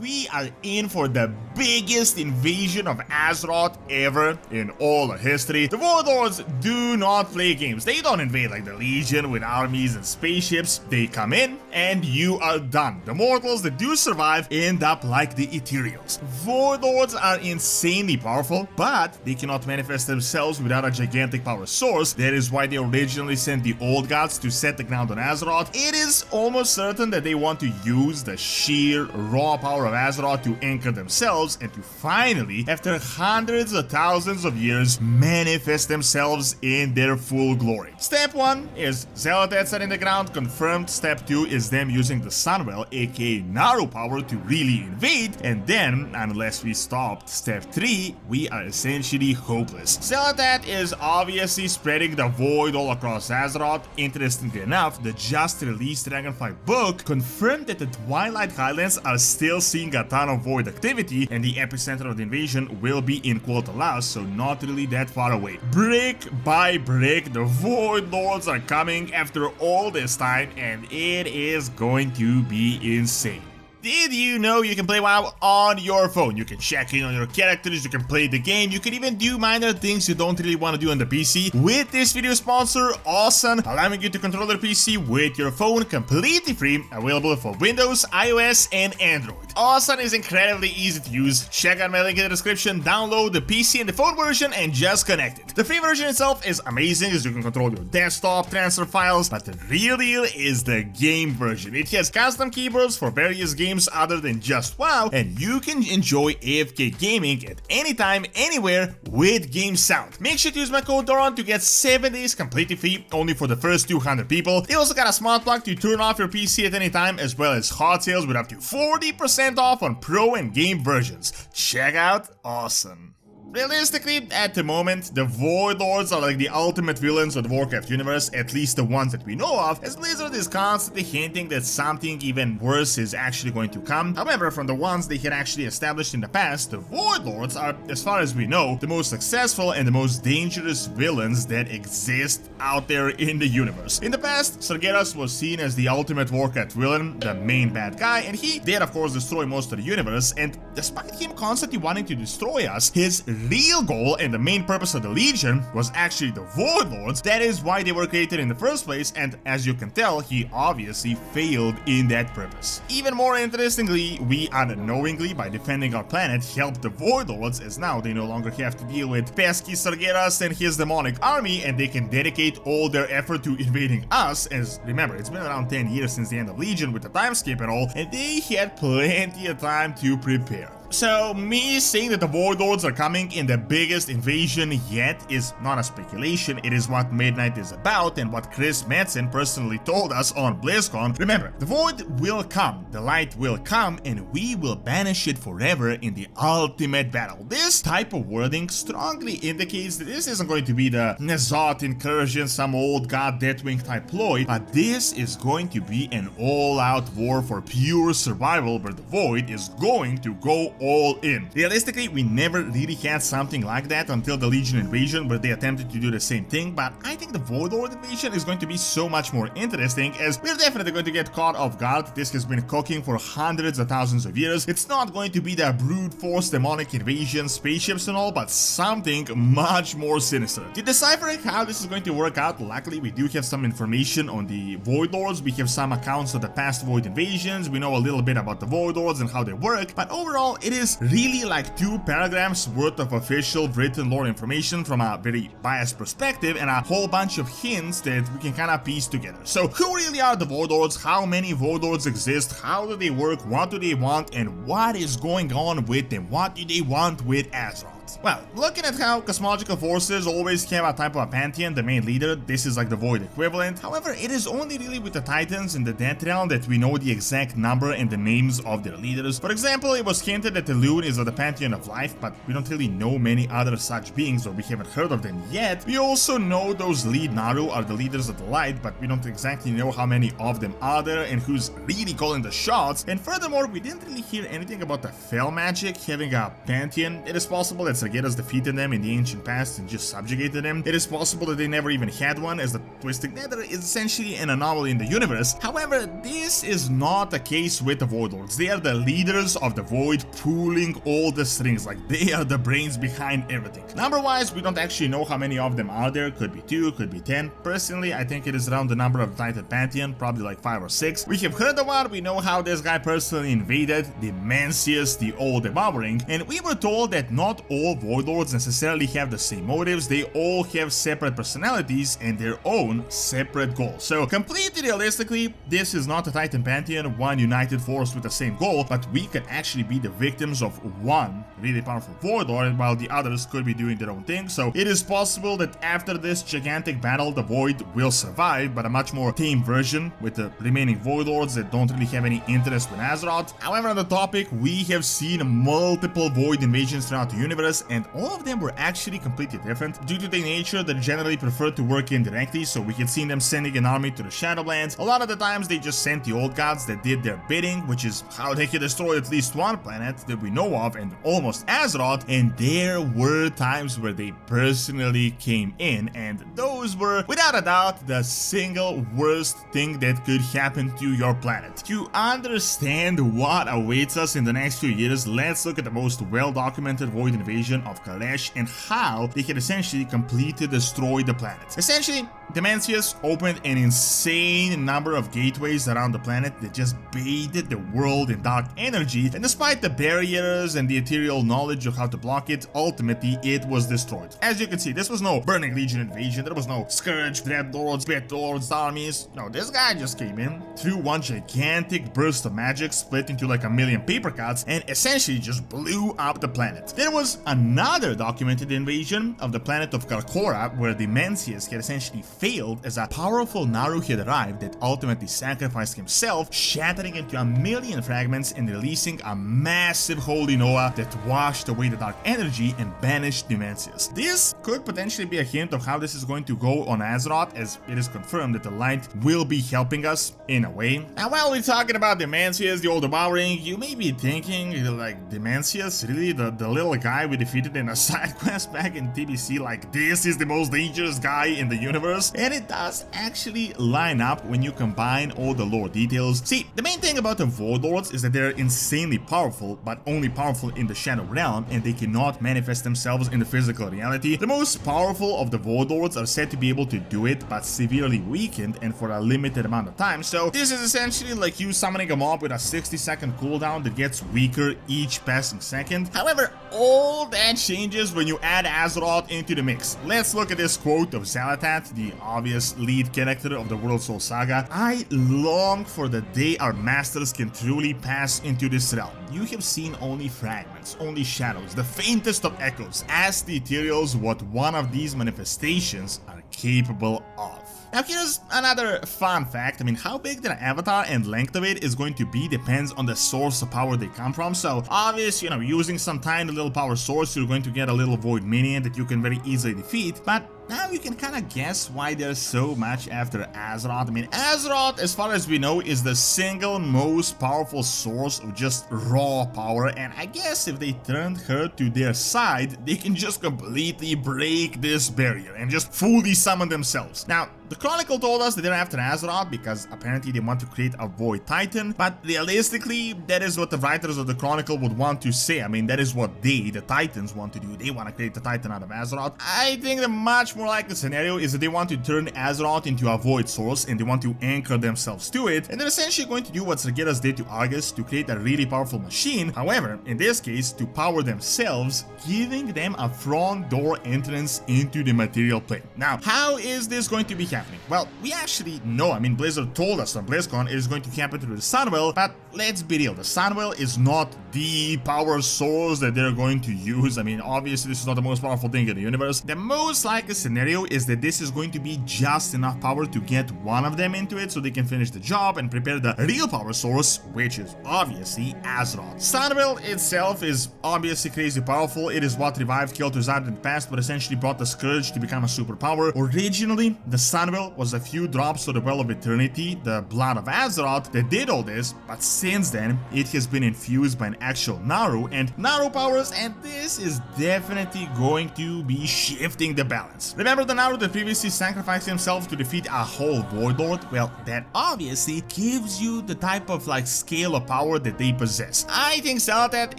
We are in for the biggest invasion of Azeroth ever in all of history. The Warlords do not play games. They don't invade like the Legion with armies and spaceships. They come in and you are done. The mortals that do survive end up like the ethereals. Warlords are insanely powerful, but they cannot manifest themselves without a gigantic power source. That is why they originally sent the old gods to set the ground on Azeroth. It is almost certain that they want to use the sheer raw power of Azeroth to anchor themselves and to finally, after hundreds of thousands of years, manifest themselves in their full glory. Step 1 is Xal'atath setting the ground, confirmed. Step 2 is them using the Sunwell, aka Naaru power, to really invade, and then, unless we stopped Step 3, we are essentially hopeless. Xal'atath is obviously spreading the void all across Azeroth. Interestingly enough, the just released Dragonflight book confirmed that the Twilight Highlands are still seeing a ton of void activity, and the epicenter of the invasion will be in Quel'Thalas, so not really that far away. Brick by brick, the Void Lords are coming after all this time, and it is going to be insane. Did you know you can play WoW on your phone? You can check in on your characters, you can play the game, you can even do minor things you don't really want to do on the PC with this video sponsor, Awesome, allowing you to control your PC with your phone completely free, available for Windows, iOS, and Android. Awesome is incredibly easy to use. Check out my link in the description, download the PC and the phone version, and just connect it. The free version itself is amazing as you can control your desktop, transfer files, but the real deal is the game version. It has custom keyboards for various games other than just WoW, and you can enjoy AFK gaming at any time, anywhere with game sound. Make sure to use my code Doron to get 7 days completely free, only for the first 200 people. They also got a smart plug to turn off your PC at any time, as well as hot sales with up to 40% off on Pro and Game versions. Check out Awesome. Realistically, at the moment, the Void Lords are like the ultimate villains of the Warcraft universe, at least the ones that we know of, as Blizzard is constantly hinting that something even worse is actually going to come. However, from the ones they had actually established in the past, the Void Lords are, as far as we know, the most successful and the most dangerous villains that exist out there in the universe. In the past, Sargeras was seen as the ultimate Warcraft villain, the main bad guy, and he did of course destroy most of the universe, and despite him constantly wanting to destroy us, his real goal and the main purpose of the Legion was actually the Void Lords. That is why they were created in the first place, and as you can tell, he obviously failed in that purpose. Even more interestingly, we unknowingly, by defending our planet, helped the Void Lords, as now they no longer have to deal with pesky Sargeras and his demonic army, and they can dedicate all their effort to invading us, as remember, it's been around 10 years since the end of Legion with the time skip and all, and they had plenty of time to prepare. So, me saying that the Void Lords are coming in the biggest invasion yet is not a speculation, it is what Midnight is about and what Chris Madsen personally told us on BlizzCon. Remember, the Void will come, the light will come, and we will banish it forever in the ultimate battle. This type of wording strongly indicates that this isn't going to be the N'Zoth incursion, some old god Deathwing type ploy, but this is going to be an all-out war for pure survival where the Void is going to go all in. Realistically, we never really had something like that until the Legion invasion, where they attempted to do the same thing, but I think the Void Lord invasion is going to be so much more interesting, as we're definitely going to get caught off guard. This has been cooking for hundreds of thousands of years. It's not going to be the brute force demonic invasion, spaceships and all, but something much more sinister. To decipher how this is going to work out, luckily we do have some information on the Void Lords. We have some accounts of the past Void invasions, we know a little bit about the Void Lords and how they work, but overall it is really like 2 paragraphs worth of official written lore information from a very biased perspective and a whole bunch of hints that we can kind of piece together. So who really are the Void Lords, how many Void Lords exist, how do they work, what do they want, and what is going on with them, what do they want with Azeroth? Well, looking at how cosmological forces always have a type of a pantheon, the main leader, this is like the Void equivalent. However, it is only really with the Titans in the Death Realm that we know the exact number and the names of their leaders. For example, it was hinted that the Loon is of the pantheon of life, but we don't really know many other such beings, or we haven't heard of them yet. We also know those lead Naaru are the leaders of the light, but we don't exactly know how many of them are there and who's really calling the shots. And furthermore, we didn't really hear anything about the Fel magic having a pantheon. It is possible that Sargeras defeated them in the ancient past and just subjugated them. It is possible that they never even had one, as the Twisted Nether is essentially an anomaly in the universe. However, this is not the case with the Void Lords. They are the leaders of the Void, pulling all the strings, like they are the brains behind everything. Number-wise, we don't actually know how many of them are there. Could be 2, could be 10. Personally, I think it is around the number of the Titan Pantheon, probably like 5 or 6. We have heard of one, we know how this guy personally invaded, the Mencius, the All-Devouring, and we were told that not all Void Lords necessarily have the same motives. They all have separate personalities and their own separate goals. So completely realistically, this is not a Titan Pantheon, one united force with the same goal, but we could actually be the victims of one really powerful Void Lord, while the others could be doing their own thing. So it is possible that after this gigantic battle, the Void will survive, but a much more tame version with the remaining Void Lords that don't really have any interest in Azeroth. However, on the topic, we have seen multiple Void invasions throughout the universe, and all of them were actually completely different. Due to their nature, they generally prefer to work indirectly, so we had seen them sending an army to the Shadowlands. A lot of the times, they just sent the old gods that did their bidding, which is how they could destroy at least one planet that we know of, and almost Azeroth. And there were times where they personally came in, and those were, without a doubt, the single worst thing that could happen to your planet. To understand what awaits us in the next few years, let's look at the most well-documented Void invasion of Kalesh and how they can essentially completely destroy the planet. Essentially, the Mencius opened an insane number of gateways around the planet that just bathed the world in dark energy, and despite the barriers and the ethereal knowledge of how to block it, ultimately it was destroyed. As you can see, this was no Burning Legion invasion, there was no Scourge, Dreadlords, Betlords, armies. No, this guy just came in, threw one gigantic burst of magic, split into like a million paper cuts, and essentially just blew up the planet. There was another documented invasion of the planet of Karkora, where the Mencius had essentially failed as a powerful Naaru had arrived that ultimately sacrificed himself, shattering into a million fragments and releasing a massive holy Noah that washed away the dark energy and banished the Mencius. This could potentially be a hint of how this is going to go on Azeroth, as it is confirmed that the light will be helping us in a way. And while we're talking about the Mencius, the All-Devouring, you may be thinking, like, the Mencius, really? The little guy we defeated in a side quest back in TBC, like, this is the most dangerous guy in the universe? And it does actually line up when you combine all the lore details. See, the main thing about the Void Lords is that they're insanely powerful, but only powerful in the Shadow Realm, and they cannot manifest themselves in the physical reality. The most powerful of the Void Lords are said to be able to do it, but severely weakened and for a limited amount of time. So this is essentially like you summoning a mob with a 60-second cooldown that gets weaker each passing second. However, all that changes when you add Azeroth into the mix. Let's look at this quote of Xal'atath, the obvious lead character of the World Soul Saga. "I long for the day our masters can truly pass into this realm. You have seen only fragments, only shadows, the faintest of echoes. Ask the ethereals what one of these manifestations are capable of." Now here's another fun fact. I mean, how big their avatar and length of it is going to be depends on the source of power they come from. So obviously, you know, using some tiny little power source, you're going to get a little void minion that you can very easily defeat. But now you can kind of guess why there's so much after Azeroth. I mean, Azeroth, as far as we know, is the single most powerful source of just raw power, and I guess if they turned her to their side, they can just completely break this barrier and just fully summon themselves. Now, the Chronicle told us that they're after Azeroth because apparently they want to create a Void Titan, but realistically, that is what the writers of the Chronicle would want to say. I mean, that is what they, the Titans, want to do. They want to create the Titan out of Azeroth. I think the much more likely scenario is that they want to turn Azeroth into a Void source and they want to anchor themselves to it, and they're essentially going to do what Sargeras did to Argus to create a really powerful machine. However, in this case, to power themselves, giving them a front door entrance into the material plane. Now, how is this going to be happening? Well, we actually know. I mean, Blizzard told us on BlizzCon it is going to happen through the Sunwell, but let's be real, the Sunwell is not the power source that they're going to use. I mean, obviously this is not the most powerful thing in the universe. The most likely scenario scenario is that this is going to be just enough power to get one of them into it so they can finish the job and prepare the real power source, which is obviously Azeroth. Sunwell itself is obviously crazy powerful. It is what revived Quel'Thalas in the past, but essentially brought the Scourge to become a superpower. Originally, the Sunwell was a few drops to the Well of Eternity, the blood of Azeroth, that did all this, but since then, it has been infused by an actual Naaru and Naaru powers, and this is definitely going to be shifting the balance. Remember the Naaru that previously sacrificed himself to defeat a whole Void Lord? Well, that obviously gives you the type of like scale of power that they possess. I think Xal'atath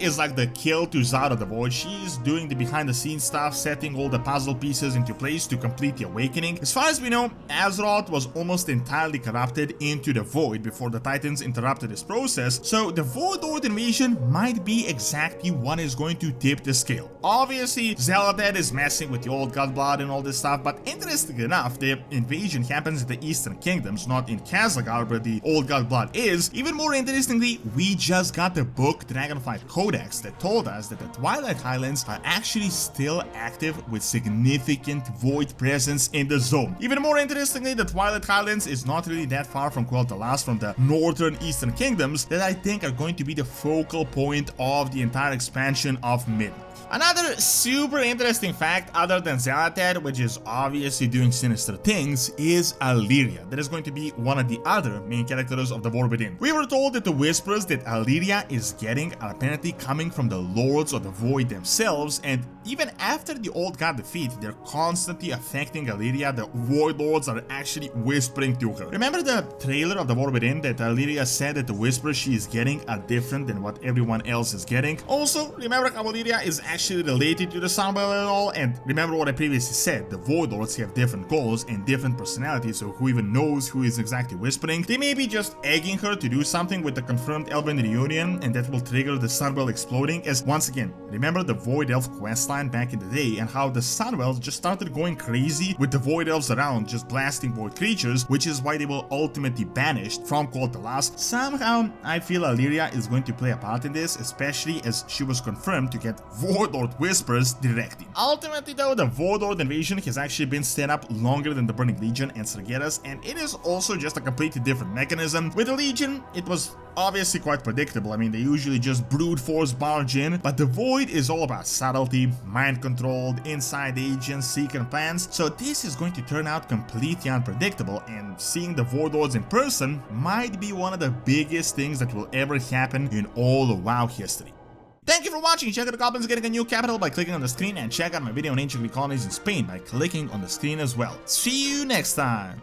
is like the Quel'Thalas of the Void. She's doing the behind the scenes stuff, setting all the puzzle pieces into place to complete the awakening. As far as we know, Azeroth was almost entirely corrupted into the Void before the Titans interrupted this process, so the Void Lord invasion might be exactly what is going to tip the scale. Obviously, Xal'atath is messing with the old god blood and all this stuff, but interestingly enough, the invasion happens in the Eastern Kingdoms, not in Khazlagar, where the old god blood is. Even more interestingly, we just got the book Dragonflight Codex that told us that the Twilight Highlands are actually still active with significant Void presence in the zone. Even more interestingly, the Twilight Highlands is not really that far from Quel'Thalas, from the northern Eastern Kingdoms, that I think are going to be the focal point of the entire expansion of Mid. Another super interesting fact, other than Xal'atath, which is obviously doing sinister things, is Alleria. That is going to be one of the other main characters of the War Within. We were told that the whispers that Alleria is getting are apparently coming from the Lords of the Void themselves, and even after the old god defeat, they're constantly affecting Alleria. The Void Lords are actually whispering to her. Remember the trailer of the War Within that Alleria said that the whispers she is getting are different than what everyone else is getting? Also, remember how Alleria is actually related to the Sunwell at all, and remember what I previously said, the Void Lords have different goals and different personalities, so who even knows who is exactly whispering? They may be just egging her to do something with the confirmed Elven reunion, and that will trigger the Sunwell exploding, as once again, remember the Void Elf questline back in the day and how the Sunwells just started going crazy with the Void Elves around, just blasting Void creatures, which is why they will ultimately banished from Quel'Thalas. Somehow, I feel Alleria is going to play a part in this, especially as she was confirmed to get Void Lord whispers directly. Ultimately though, the Void Lord invasion has actually been set up longer than the Burning Legion and Sargeras, and it is also just a completely different mechanism. With the Legion, it was obviously quite predictable. I mean, they usually just brute force barge in, but the Void is all about subtlety, mind controlled, inside agents, secret plans, so this is going to turn out completely unpredictable, and seeing the Void Lords in person might be one of the biggest things that will ever happen in all of WoW history. Thank you for watching. Check out the goblins getting a new capital by clicking on the screen, and check out my video on ancient Greek colonies in Spain by clicking on the screen as well. See you next time!